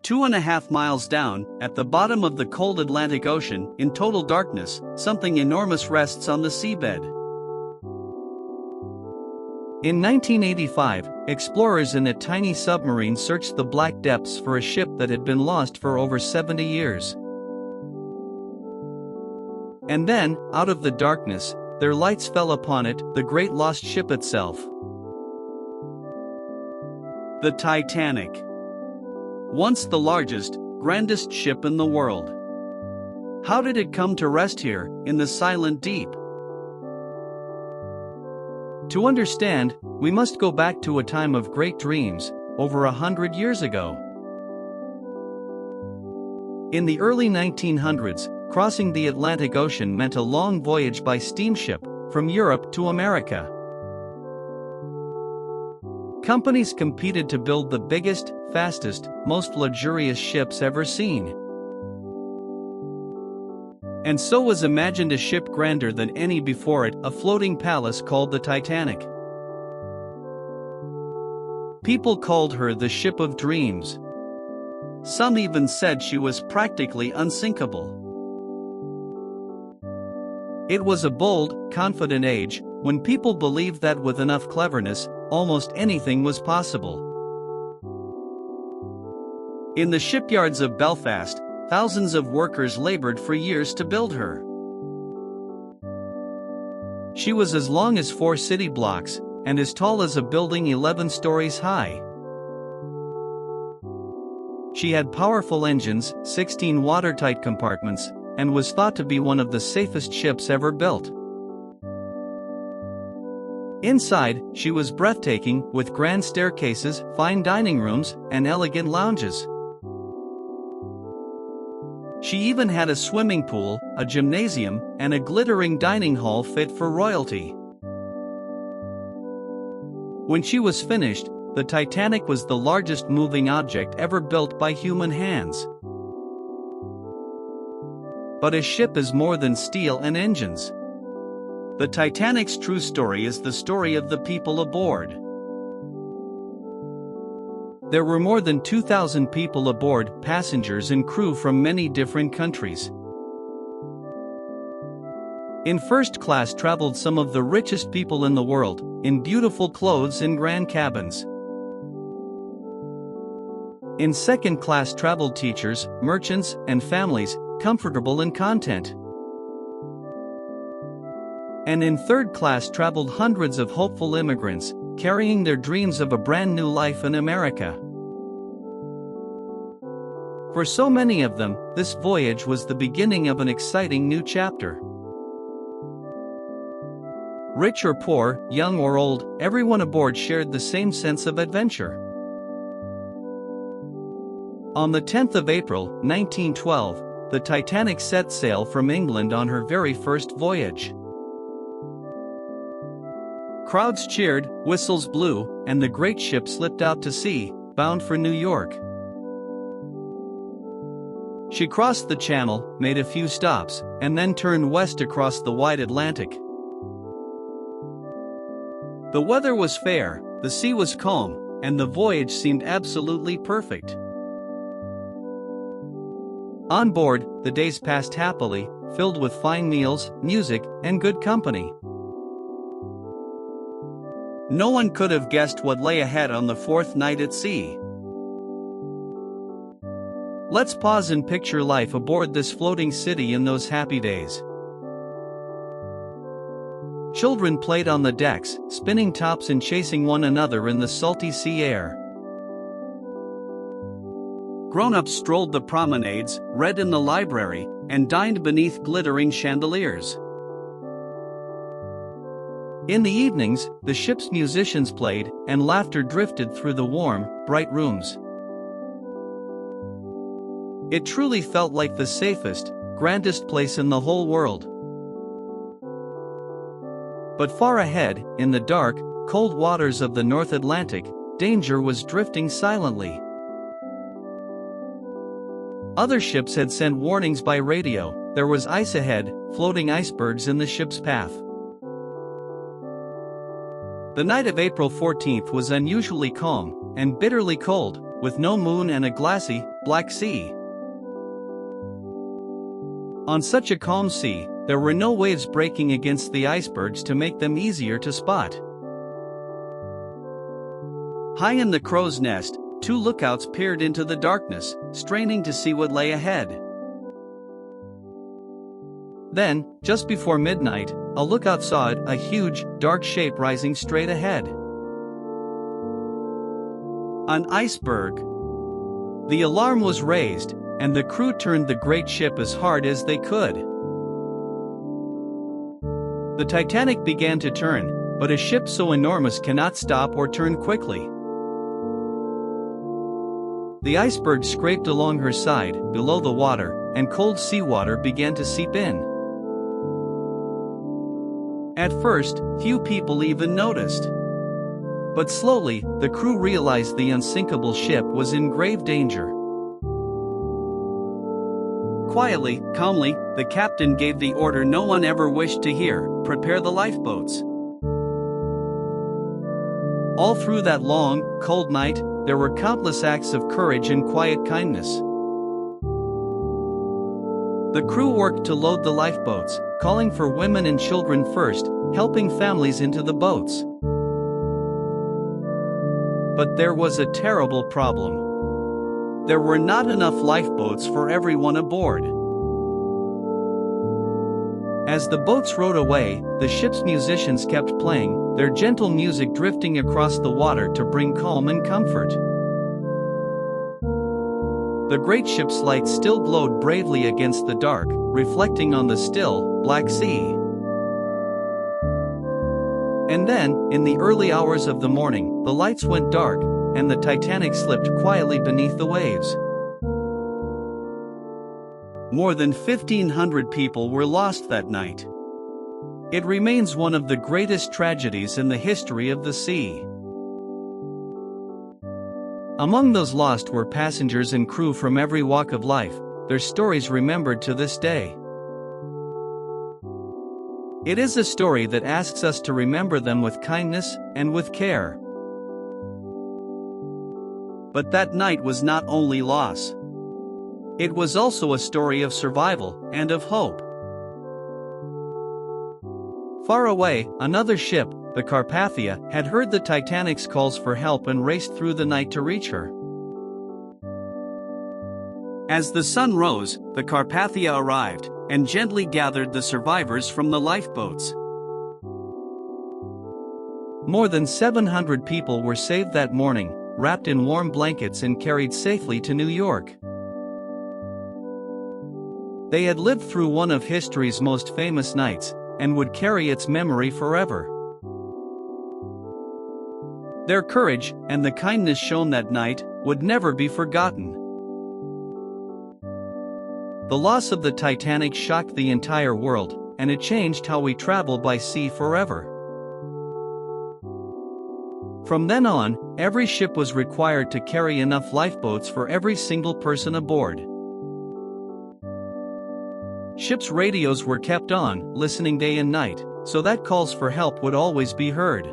2.5 miles down, at the bottom of the cold Atlantic Ocean, in total darkness, something enormous rests on the seabed. In 1985, explorers in a tiny submarine searched the black depths for a ship that had been lost for over 70 years. And then, out of the darkness, their lights fell upon it, the great lost ship itself. The Titanic. Once the largest, grandest ship in the world. How did it come to rest here, in the silent deep? To understand, we must go back to a time of great dreams, over 100 years ago. In the early 1900s, crossing the Atlantic Ocean meant a long voyage by steamship, from Europe to America. Companies competed to build the biggest, fastest, most luxurious ships ever seen. And so was imagined a ship grander than any before it, a floating palace called the Titanic. People called her the ship of dreams. Some even said she was practically unsinkable. It was a bold, confident age, when people believed that with enough cleverness, almost anything was possible. In the shipyards of Belfast, thousands of workers labored for years to build her. She was as long as 4 city blocks, and as tall as a building 11 stories high. She had powerful engines, 16 watertight compartments, and was thought to be one of the safest ships ever built. Inside, she was breathtaking, with grand staircases, fine dining rooms, and elegant lounges. She even had a swimming pool, a gymnasium, and a glittering dining hall fit for royalty. When she was finished, the Titanic was the largest moving object ever built by human hands. But a ship is more than steel and engines. The Titanic's true story is the story of the people aboard. There were more than 2,000 people aboard, passengers and crew from many different countries. In first class traveled some of the richest people in the world, in beautiful clothes in grand cabins. In second class traveled teachers, merchants, and families, comfortable and content. And in third class traveled hundreds of hopeful immigrants, carrying their dreams of a brand new life in America. For so many of them, this voyage was the beginning of an exciting new chapter. Rich or poor, young or old, everyone aboard shared the same sense of adventure. On the 10th of April, 1912, the Titanic set sail from England on her very first voyage. Crowds cheered, whistles blew, and the great ship slipped out to sea, bound for New York. She crossed the Channel, made a few stops, and then turned west across the wide Atlantic. The weather was fair, the sea was calm, and the voyage seemed absolutely perfect. On board, the days passed happily, filled with fine meals, music, and good company. No one could have guessed what lay ahead on the 4th night at sea. Let's pause and picture life aboard this floating city in those happy days. Children played on the decks, spinning tops and chasing one another in the salty sea air. Grown-ups strolled the promenades, read in the library, and dined beneath glittering chandeliers. In the evenings, the ship's musicians played, and laughter drifted through the warm, bright rooms. It truly felt like the safest, grandest place in the whole world. But far ahead, in the dark, cold waters of the North Atlantic, danger was drifting silently. Other ships had sent warnings by radio. There was ice ahead, floating icebergs in the ship's path. The night of April 14th was unusually calm, and bitterly cold, with no moon and a glassy, black sea. On such a calm sea, there were no waves breaking against the icebergs to make them easier to spot. High in the crow's nest, two lookouts peered into the darkness, straining to see what lay ahead. Then, just before midnight, a lookout saw a huge, dark shape rising straight ahead. An iceberg. The alarm was raised, and the crew turned the great ship as hard as they could. The Titanic began to turn, but a ship so enormous cannot stop or turn quickly. The iceberg scraped along her side, below the water, and cold seawater began to seep in. At first, few people even noticed. But slowly, the crew realized the unsinkable ship was in grave danger. Quietly, calmly, the captain gave the order no one ever wished to hear: prepare the lifeboats. All through that long, cold night, there were countless acts of courage and quiet kindness. The crew worked to load the lifeboats, calling for women and children first, helping families into the boats. But there was a terrible problem. There were not enough lifeboats for everyone aboard. As the boats rowed away, the ship's musicians kept playing, their gentle music drifting across the water to bring calm and comfort. The great ship's lights still glowed bravely against the dark, reflecting on the still, black sea. And then, in the early hours of the morning, the lights went dark, and the Titanic slipped quietly beneath the waves. More than 1,500 people were lost that night. It remains one of the greatest tragedies in the history of the sea. Among those lost were passengers and crew from every walk of life, their stories remembered to this day. It is a story that asks us to remember them with kindness and with care. But that night was not only loss. It was also a story of survival and of hope. Far away, another ship, the Carpathia, had heard the Titanic's calls for help and raced through the night to reach her. As the sun rose, the Carpathia arrived and gently gathered the survivors from the lifeboats. More than 700 people were saved that morning, wrapped in warm blankets and carried safely to New York. They had lived through one of history's most famous nights, and would carry its memory forever. Their courage, and the kindness shown that night, would never be forgotten. The loss of the Titanic shocked the entire world, and it changed how we travel by sea forever. From then on, every ship was required to carry enough lifeboats for every single person aboard. Ships' radios were kept on, listening day and night, so that calls for help would always be heard.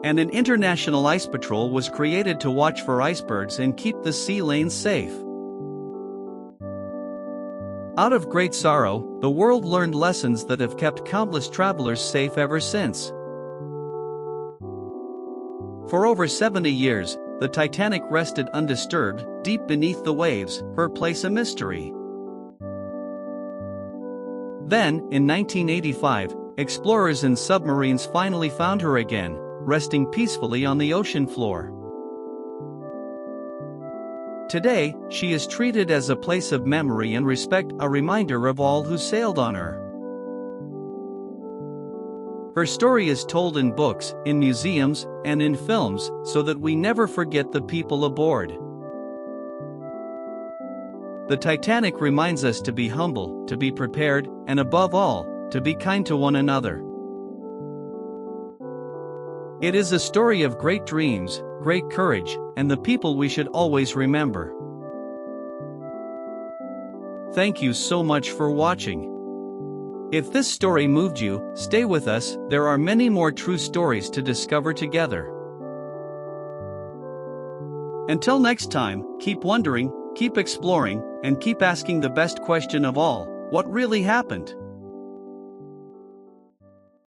And an international ice patrol was created to watch for icebergs and keep the sea lanes safe. Out of great sorrow, the world learned lessons that have kept countless travelers safe ever since. For over 70 years, the Titanic rested undisturbed, deep beneath the waves, her place a mystery. Then, in 1985, explorers and submarines finally found her again, resting peacefully on the ocean floor. Today, she is treated as a place of memory and respect, a reminder of all who sailed on her. Her story is told in books, in museums, and in films, so that we never forget the people aboard. The Titanic reminds us to be humble, to be prepared, and above all, to be kind to one another. It is a story of great dreams, great courage, and the people we should always remember. Thank you so much for watching. If this story moved you, stay with us, there are many more true stories to discover together. Until next time, keep wondering, keep exploring, and keep asking the best question of all: what really happened?